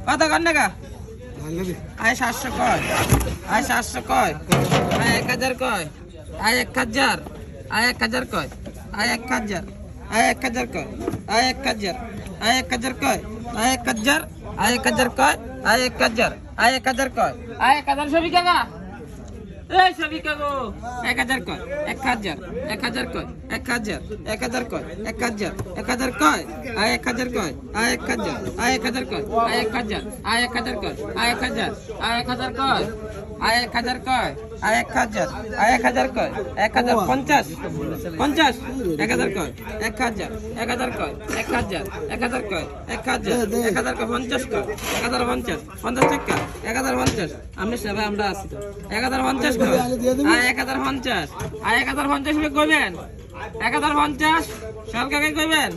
কত কর টাকা? আয় 700 কয়, আয় 700 কয়, আয় 1000 কয়, আয় 1000, আয় 1000 কয়, আয় 1000, আয় 1000 কয়, আয় 1000, আয় 1000 কয়, আয় 1000, আয় 1000 কয়, আয় 1000, আয় 1000 কয়, আয় 1000 সবই কাকা। এই সবই কাগো 1000 কয়, 1000, 1000 কয়, 1000, 1000 কয়, 1000, 1000 কয়, আয় 1000 কয়, আয় 1000, আয় 1000 কয়, আয় 1000, আয় 1000 কয়, আয় 1000, আয় 1000 কয়, আয় 1000 কয়, আয় 1000, আয় 1000 কয়, 1050, 50, 1000 কয়, 1000, 1000 কয়, 1000, 1000 কয়, 1000, 1000 কয় 50 কয়, 1050, 50 টাকা, 1050, আমরা সবাই আমরা আছি তো, 1050 কয়, আয় 1050, আয় 1050 কইবেন, 1050 সরকারকে কইবেন।